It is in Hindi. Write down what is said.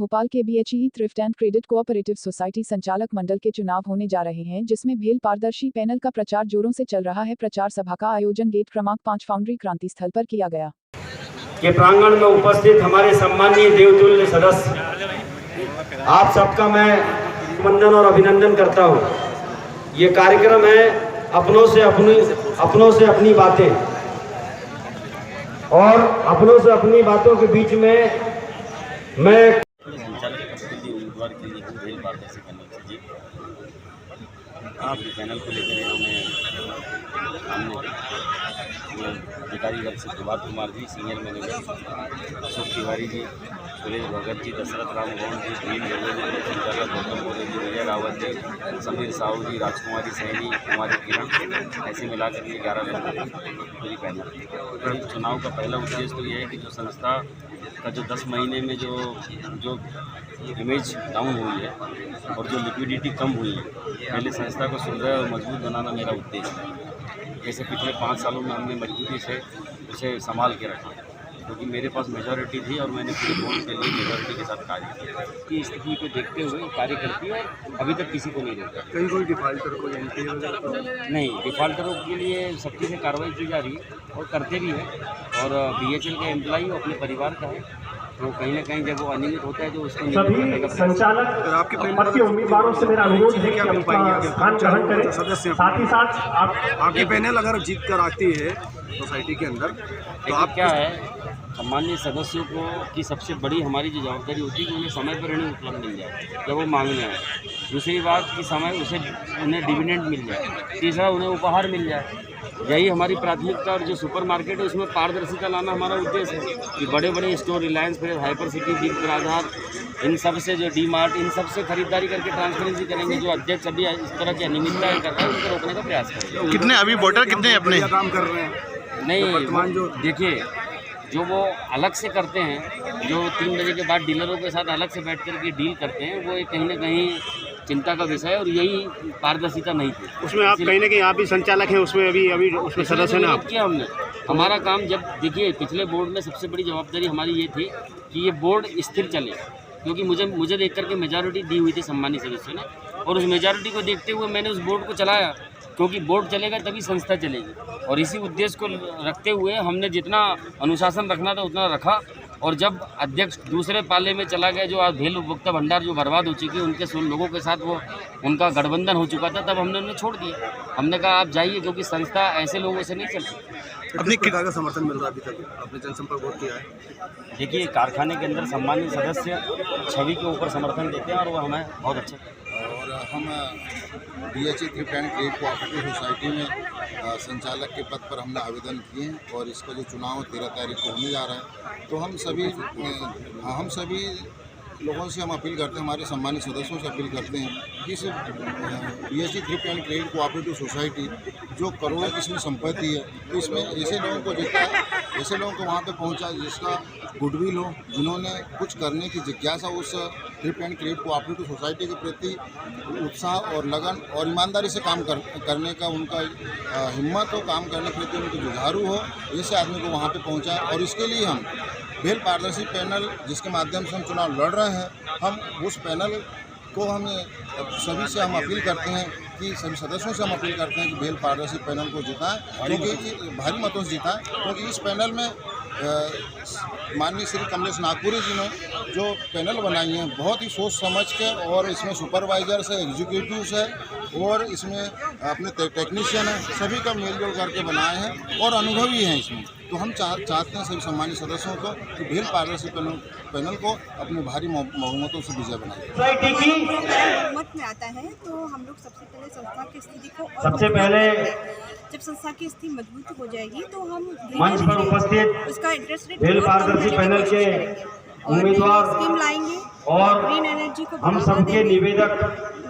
भोपाल के BHE thrift and credit cooperative society संचालक मंडल के चुनाव होने जा रहे हैं, जिसमें भेल पारदर्शी पैनल का प्रचार जोरों से चल रहा है। प्रचार सभा का आयोजन गेट क्रमांक 5 फाउंड्री क्रांति स्थल पर किया गया। के प्रांगण में उपस्थित हमारे सम्मानीय देवतुल्य सदस्य, आप सबका मैं वंदन और अभिनंदन करता हूँ। ये कार्यक्रम है अपनों से अपनी बातें, और अपनों से अपनी बातों के बीच में मैं संचालक पद उम्मीदवार के लिए भेल पारदर्शी पैनल से जी आप पैनल को लेकर हमें अधिकारी वर्ग से प्रभात कुमार जी, सीनियर मैनेजर अशोक तिवारी जी, सुरेश भगत जी, दशरथ राम गौंड जी, भीम रेलवे जी, संचालक गौतम बोले जी, विजय रावत जी, समीर साहू जी, राजकुमारी सैनी, कुमारी किरण, ऐसे मिलाकर के 11 लोग पूरी पैनल। चुनाव का पहला उद्देश्य तो ये है कि जो संस्था का जो 10 महीने में जो इमेज डाउन हुई है और जो लिक्विडिटी कम हुई है, पहले संस्था को सुदृढ़ और मजबूत बनाना मेरा उद्देश्य है। जैसे पिछले 5 सालों में हमने मजबूती से उसे संभाल के रखा, क्योंकि मेरे पास मेजॉरिटी थी और मैंने पूरे बोर्ड के लिए मेजॉरिटी के साथ कार्य किया। की स्थिति को देखते हुए कार्य करती है और अभी तक किसी को नहीं रोका। कहीं कोई डिफाल्टर को नहीं, डिफाल्टरों के लिए सख्ती से कार्रवाई की जा रही है और करते भी है। और BHL का एम्प्लॉई अपने परिवार का है, तो कहीं ना कहीं जब वो अनियमित होता है तो उसको सभी संचालक आपके उम्मीदवारों से मेरा अनुरोध है कि आप स्थान ग्रहण करें। सदस्य साथ ही साथ आपकी पैनल अगर जीत कर आती है सोसाइटी के अंदर, तो आप क्या है, सम्मानित सदस्यों को की सबसे बड़ी हमारी जो जवाबदारी होती है कि उन्हें समय पर ऋण उपलब्ध मिल जाए जब वो मांगने आए। दूसरी बात कि समय उन्हें डिविडेंड मिल जाए। तीसरा, उन्हें उपहार मिल जाए। यही हमारी प्राथमिकता। और जो सुपरमार्केट है उसमें पारदर्शिता लाना हमारा उद्देश्य है कि बड़े बड़े स्टोर, रिलायंस, फिर हाइपर सिटी, बिग बाजार, इन सब से, जो DMart, इन सब से खरीदारी करके ट्रांसपेरेंसी करेंगे। जो अध्यक्ष अभी इस तरह की अनियमितताएं कर रहे हैं उनको रोकने का प्रयास करेंगे। कितने अभी वोटर कितने अपने काम कर रहे हैं? नहीं, वर्तमान जो देखिए, जो वो अलग से करते हैं, जो 3 बजे के बाद डीलरों के साथ अलग से बैठ कर के डील करते हैं, वो कहीं ना कहीं चिंता का विषय है और यही पारदर्शिता नहीं थी उसमें। आप कहीं ना कहीं आप भी संचालक हैं उसमें, अभी उसमें सदस्य ने किया हमने। हमारा काम, जब देखिए पिछले बोर्ड में सबसे बड़ी जवाबदारी हमारी ये थी कि ये बोर्ड स्थिर चले, क्योंकि मुझे देख करके मेजॉरिटी दी हुई थी सम्मानित सदस्यों ने, और उस मेजॉरिटी को देखते हुए मैंने उस बोर्ड को चलाया, क्योंकि बोर्ड चलेगा तभी संस्था चलेगी। और इसी उद्देश्य को रखते हुए हमने जितना अनुशासन रखना था उतना रखा। और जब अध्यक्ष दूसरे पाले में चला गया, जो आज भेल उपभोक्ता भंडार जो बर्बाद हो चुकी है, उनके लोगों के साथ वो उनका गठबंधन हो चुका था, तब हमने उन्हें छोड़ दिया। हमने कहा आप जाइए, क्योंकि संस्था ऐसे लोगों से नहीं चलती। अपने प्रकार का समर्थन मिल रहा है अभी तक? आपने जनसंपर्क बहुत किया है। देखिए, कारखाने के अंदर सम्मानित सदस्य छवि के ऊपर समर्थन देते हैं और वो हमें बहुत अच्छा। और हम BHE thrift and credit cooperative society में संचालक के पद पर हमने आवेदन किए हैं, और इसका जो चुनाव 13 तारीख को होने जा रहा है, तो हम सभी लोगों से हम अपील करते हैं, हमारे सम्मानित सदस्यों से अपील करते हैं कि इस BHE thrift and credit cooperative society जो करोड़ों की इसमें संपत्ति है, तो इसमें ऐसे लोगों को जितना ऐसे लोगों को वहाँ पे पहुँचा जिसका गुडविल हो, जिन्होंने कुछ करने की जिज्ञासा उस thrift and credit cooperative society के प्रति उत्साह और लगन और ईमानदारी से काम करने का उनका हिम्मत हो, काम करने के प्रति उनकी जुझारू हो, ऐसे आदमी को वहाँ पे पहुँचा। और इसके लिए हम भेल पारदर्शी पैनल, जिसके माध्यम से हम चुनाव लड़ रहे हैं, हम उस पैनल को सभी से हम अपील करते हैं कि सभी सदस्यों से हम अपील करते हैं कि भेल पारदर्शी पैनल को जिताएं, क्योंकि भारी मतों से जिताएं, क्योंकि इस पैनल में माननीय श्री कमलेश नागपुरी जी ने जो पैनल बनाई है, बहुत ही सोच समझ के, और इसमें सुपरवाइजर्स है, एग्जीक्यूटिव्स है, और इसमें अपने टेक्नीशियन है, सभी का मेलजोल करके बनाए हैं और अनुभवी हैं इसमें। तो हम चाहते हैं सभी सम्मानित सदस्यों को कि भेल पारदर्शी पैनल को अपने भारी बहुमतों से विजय बनाए। बहुमत में आता है तो हम लोग सबसे पहले संस्था की स्थिति को जब संस्था की स्थिति मजबूत हो जाएगी तो हम मंच पर उपस्थित उसका इंटरेस्ट रेट भेल पारदर्शी पैनल के उम्मीदवार स्कीम लाएंगे और ग्रीन एनर्जी को हम सबके निवेदक